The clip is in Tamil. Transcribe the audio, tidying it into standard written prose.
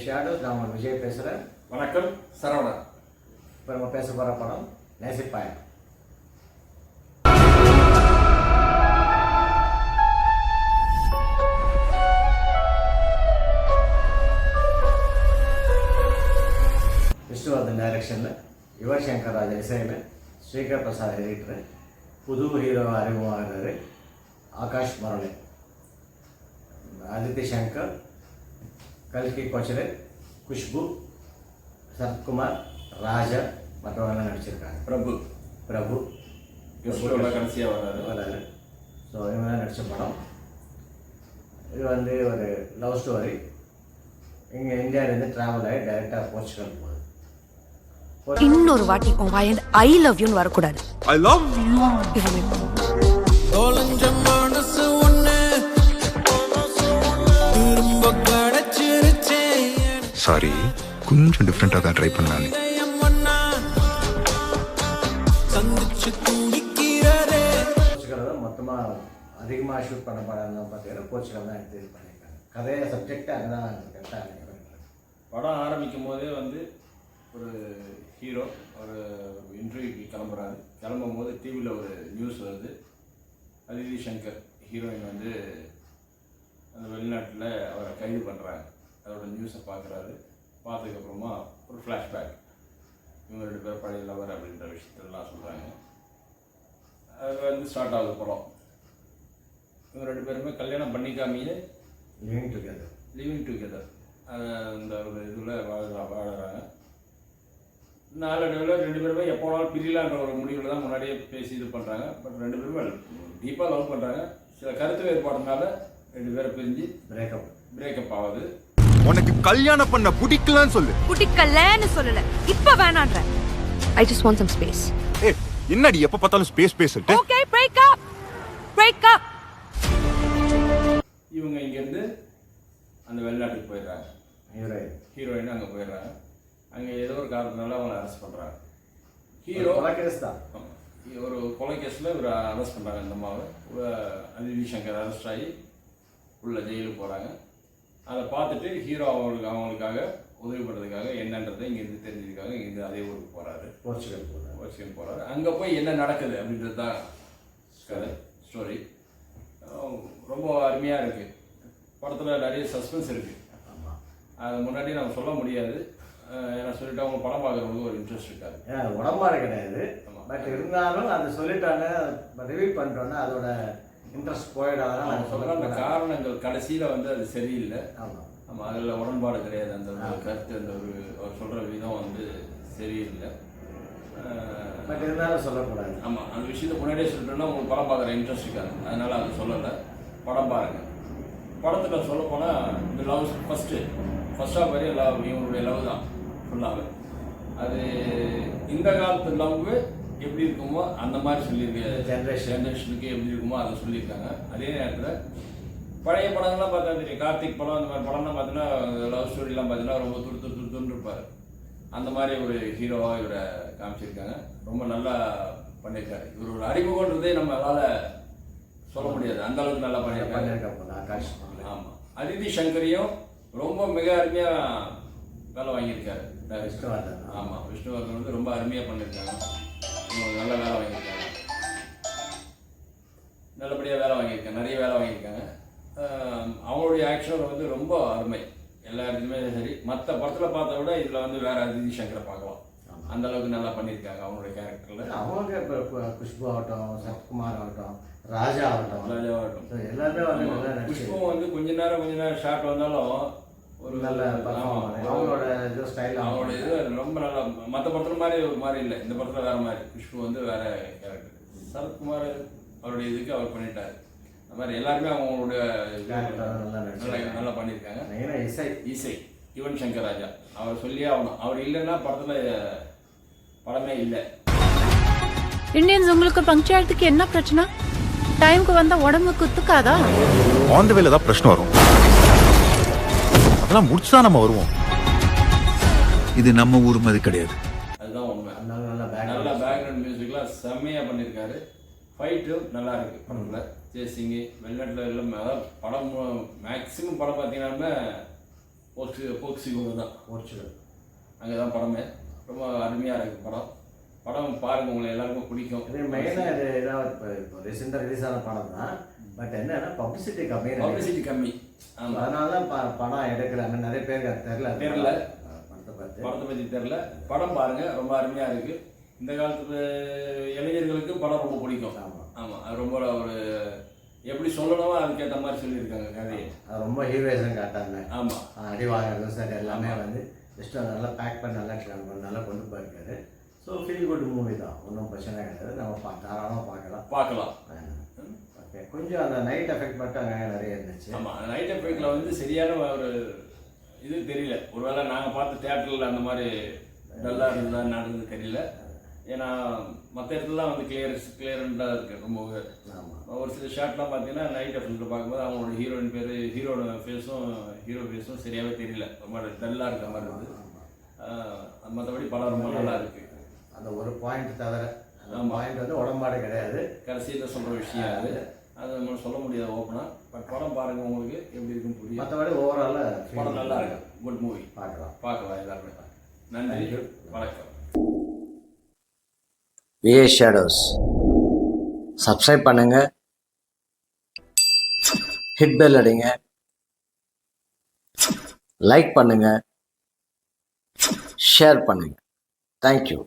ஷேடோஸ். நான் உங்கள் விஜய் பேசுகிறேன். வணக்கம், சரவணன். இப்போ நம்ம பேச போகிற படம் நேசிப்பாயம். விஷ்ணுவர்தன் டைரக்ஷனில், யுவன் சங்கர் ராஜா இசையில், ஸ்ரீகர் பிரசாத் எடிட்டர், புது ஹீரோ அறிமுகமாகிறாரு ஆகாஷ் முரளி, அதித்தி சங்கர், கல்கி கொச்சலே, குஷ்பு, சரத்குமார், ராஜா மற்றவங்களாம் நடிச்சிருக்காங்க. பிரபு கடைசியாக வராரு. ஸோ இவங்களாம் நடித்த படம். இது வந்து ஒரு லவ் ஸ்டோரி. இங்கே இந்தியாவிலேருந்து ட்ராவல் ஆகி டைரெக்டாக போர்ச்சுகல் போகுது. இன்னொரு வாட்டி உன் வாயன் ஐ லவ் யூன்னு வரக்கூடாது. I love you. சாரி, கொஞ்சம் டிஃப்ரெண்டாக தான் ட்ரை பண்ணானே. போர்ச்சுகல் தான் மொத்தமாக அதிகமாக ஷூட் பண்ண படம் பார்த்தீங்கன்னா போர்ச்சுகல் தான் எடுத்து இது பண்ணியிருக்காங்க. கதையை சப்ஜெக்ட் அதுதான் கரெக்டாக. படம் ஆரம்பிக்கும் போதே வந்து ஒரு ஹீரோ ஒரு இன்டர்வியூக்கு கிளம்புறாரு. கிளம்பும் போது டிவியில் ஒரு நியூஸ் வருது. அதித்தி சங்கர் ஹீரோயின் வந்து அந்த வெளிநாட்டில் அவரை கைது பண்ணுறாங்க. அதோட நியூஸை பார்க்குறாரு. பார்த்ததுக்கப்புறமா ஒரு ஃப்ளாஷ்பேக், இவங்க 2 பேர் பழைய லவர் அப்படின்ற விஷயத்தெல்லாம் சொல்கிறாங்க. அது வந்து ஸ்டார்ட் ஆகுது படம். இவங்க 2 பேருமே கல்யாணம் பண்ணிக்காமையே லிவிங் டுகெதர் அந்த ஒரு இதில் வாழறாங்க. நாளடைவில் 2 பேருமே எப்போனாலும் பிரியலான்ற ஒரு முடிவில் தான் முன்னாடியே பேசி இது பண்ணுறாங்க. பட் 2 பேருமே டீப்பாக லவ் பண்ணுறாங்க. சில கருத்து வேறுபாடுனால 2 பேரை பிரிஞ்சு பிரேக்கப் ஆகுது. உனக்கு கல்யாணம் பண்ண பிடிக்கலன்னு சொல்லு. பிடிக்கலன்னு சொல்லல, இப்ப வேணான்ற. I just want some space. ஏய், என்னடி எப்ப பார்த்தாலும் ஸ்பேஸ் சொல்லிட்டு? Okay, break up. இவங்க இங்கேருந்து அந்த வெளிநாட்டுக்கு போயிடுறாங்க. ஹீரோயின் அங்கே போயிடுறாங்க. அங்கே ஏதோ ஒரு காரணத்தினால அவங்களை அரெஸ்ட் பண்ணுறாங்க. ஹீரோ கொலைகேஸ் தான். ஒரு கொலைகேஸில் இவர் அரெஸ்ட் பண்ணுறாங்க. இந்த அம்மாவை அதித்தி சங்கர் அரெஸ்ட் ஆகி உள்ள ஜெயிலுக்கு போகிறாங்க. அதை பார்த்துட்டு ஹீரோ அவங்களுக்காக உதவி பண்ணுறதுக்காக என்னன்றதை இங்கேருந்து தெரிஞ்சதுக்காக இங்கேருந்து அதே ஊருக்கு போகிறாரு. போர்ச்சுகல் போகிறாரு. அங்கே போய் என்ன நடக்குது அப்படின்றது தான் கதை ஸ்டோரி. ரொம்ப அருமையாக இருக்குது. படத்தில் நிறைய சஸ்பென்ஸ் இருக்குது. அது முன்னாடி நம்ம சொல்ல முடியாது. ஏன்னா சொல்லிட்டு அவங்க படம் பார்க்குறவங்களுக்கு ஒரு இன்ட்ரெஸ்ட் இருக்காது. உடம்பாடு கிடையாது. பட் இருந்தாலும் அதை சொல்லிட்டாங்க, ரிவ்யூ பண்ணிட்டோன்னா அதோட இன்ட்ரெஸ்ட் போயிடாதான். அவங்க சொல்கிற அந்த காரணங்கள் கடைசியில் வந்து அது சரியில்லை. ஆமாம், அதில் உடன்பாடு கிடையாது. அந்த கருத்து, அந்த ஒரு அவர் சொல்கிற விதம் வந்து சரியில்லை. பட் இருந்தாலும் சொல்லக்கூடாது. ஆமாம், அந்த விஷயத்தை முன்னாடியே சொல்லிட்டோன்னா உங்களுக்கு படம் பார்க்குற இன்ட்ரெஸ்ட் இருக்காது. அதனால் அது சொல்லலை. படம் பாருங்கள். படத்தில் சொல்ல போனால் இந்த லவ் ஃபர்ஸ்ட் ஆஃப் வரையும் லவ், இவங்களுடைய லவ் தான் ஃபுல்லாகவே. அது இந்த காலத்து லவ் எப்படி இருக்குமோ அந்த மாதிரி சொல்லியிருக்கு. ஜென்ரேஷனுக்கு எப்படி இருக்குமோ அதை சொல்லியிருக்காங்க. அதே நேரத்தில் பழைய படங்கள்லாம் பார்த்தா தெரியும். கார்த்திக் படம் அந்த மாதிரி படம்லாம் பார்த்தீங்கன்னா லவ் ஸ்டோரிலாம் பார்த்தீங்கன்னா ரொம்ப துருன்னு இருப்பார். அந்த மாதிரி ஒரு ஹீரோவாக இவரை காமிச்சிருக்காங்க. ரொம்ப நல்லா பண்ணியிருக்காரு. இவர் ஒரு அறிமுகன்றதே நம்மளால் சொல்ல முடியாது, அந்த அளவுக்கு நல்லா பண்ணியிருக்காங்க. ஆமாம், அதித்தி சங்கரையும் ரொம்ப மிக அருமையாக வேலை வாங்கியிருக்காரு. ஆமாம், விஷ்ணுவர்தன் வந்து ரொம்ப அருமையாக பண்ணியிருக்காங்க. நல்ல வேலை வாங்கியிருக்காங்க. நல்லபடியாக வேலை வாங்கியிருக்காங்க. நிறைய வேலை வாங்கியிருக்காங்க. அவங்களுடைய ஆக்ஷன் வந்து ரொம்ப அருமை. எல்லா இடத்துலையுமே சரி. மற்ற படத்தில் பார்த்த விட இதில் வந்து வேற அதித்தி சங்கரை பார்க்கலாம். அந்த அளவுக்கு நல்லா பண்ணியிருக்காங்க அவங்களுடைய கேரக்டரில். அவங்க இப்போ குஷ்பு ஆகட்டும், சரத்குமார் ஆகட்டும், ராஜா ஆகட்டும் எல்லாருமே வந்து குஷ்பு வந்து கொஞ்ச நேரம் ஷார்ட் வந்தாலும் ஒரு நல்ல அவங்களோட இது ஸ்டைல், அவங்களோட இது ரொம்ப நல்லா. மற்ற படத்தில் மாதிரி ஒரு மாதிரி இல்லை, இந்த படத்தில் வேற மாதிரி. குஷ்பு வந்து வேற கேரக்டர். சரத்குமார் அவருடைய இதுக்கு அவர் பண்ணிட்டார். அது மாதிரி எல்லாருமே அவங்களுடைய நல்லா பண்ணியிருக்காங்க. இசை யுவன் சங்கர் ராஜா அவர் சொல்லியே ஆகணும். அவர் இல்லைன்னா படத்தில் படமே இல்லை. இந்தியன்ஸ் உங்களுக்கு பங்க்சுவாலிட்டிக்கு என்ன பிரச்சனை? டைமுக்கு வந்தா உடம்பு குத்துக்காதா? ஆன் தி வேல தான் பிரச்சனை வரும். அதெல்லாம் முடிச்சா நம்ம வருவோம். இது நம்ம ஊர் மாதிரி கிடையாது. அதுதான் உண்மை. நல்ல பேக்ரவுண்ட் மியூசிக்லாம் செம்மையாக பண்ணியிருக்காரு. ஃபைட்டும் நல்லா இருக்குது படத்தில். சேசிங்கு வெளிநாட்டில் எல்லாம், அதாவது படம் மேக்ஸிமம் படம் பார்த்தீங்கன்னா போக்சிகோ தான், போர்ச்சுகல். அங்கே தான் படமே. ரொம்ப அருமையாக இருக்குது படம். படம் பாருங்கள், உங்களை எல்லாருக்கும் பிடிக்கும். இது மெயினாக இது ஏதாவது இப்போ ரீசெண்டாக ரிலீஸ் ஆன படம் தான். பட் என்னன்னா பப்ளிசிட்டி கம்மி. பப்ளிசிட்டி கம்மி. ஆமாம், அதனால தான் படம் எடுக்கிறாங்க. நிறைய பேருக்கு அது தெரில படத்தை பற்றி தெரில. படம் பாருங்கள், ரொம்ப அருமையாக இருக்குது. இந்த காலத்து இளைஞர்களுக்கு படம் ரொம்ப பிடிக்கும். ஆமாம், அது ரொம்ப ஒரு எப்படி சொல்லணுமோ அதுக்கேற்ற மாதிரி சொல்லியிருக்காங்க கதையை. அது ரொம்ப ஹீரோயிசம் காட்டாங்க. ஆமாம், அடி வாங்குறதும் சரி எல்லாமே வந்து ஜஸ்ட் நல்லா பேக் பண்ணி நல்லா கொண்டு போயிருக்காரு. ஸோ ஃபீல் குட் மூவி தான், ஒன்றும் பிரச்சனை கிடையாது. நம்ம தாராளமாக பார்க்கலாம். ஓகே, கொஞ்சம் அந்த நைட் எஃபெக்ட் மட்டும் அங்கே நிறைய இருந்துச்சு. ஆமாம், அந்த நைட் எஃபெக்டில் வந்து சரியான ஒரு இது தெரியல. ஒருவேளை நாங்கள் பார்த்த தியேட்டரில் அந்த மாதிரி டல்லாக இருந்தா நடந்தது தெரியல. ஏன்னா மற்ற இடத்துலலாம் வந்து கிளியரண்டாக இருக்குது ரொம்பவே. ஒரு சில ஷாட்லாம் பார்த்தீங்கன்னா நைட் எஃபெக்டில் பார்க்கும்போது அவங்களோட ஹீரோயின் பேர் ஹீரோ ஃபேஸும் சரியாகவே தெரியல, ரொம்ப டல்லாக இருக்க மாதிரி இருக்குது. மற்றபடி படம் ரொம்ப நல்லா இருக்குது. அந்த ஒரு பாயிண்ட் தவிர பாயிண்ட் வந்து உடம்பாடு கிடையாது. கடைசியில் சொல்கிற விஷயம் அது நம்ம சொல்ல முடியாது ஓப்பனாக. பட் படம் பாருங்கள், உங்களுக்கு எப்படி இருக்குன்னு புரியும். மற்றபடி ஓவராலாக படம் நல்லா இருக்கு. Good movie. பார்க்கலாம் எல்லாருமே. நன்றி, வணக்கம். விஏ ஷேடோஸ் சப்ஸ்கிரைப் பண்ணுங்க, ஹிட் பெல் அடிங்க, லைக் பண்ணுங்க, ஷேர் பண்ணுங்க. தேங்க்யூ.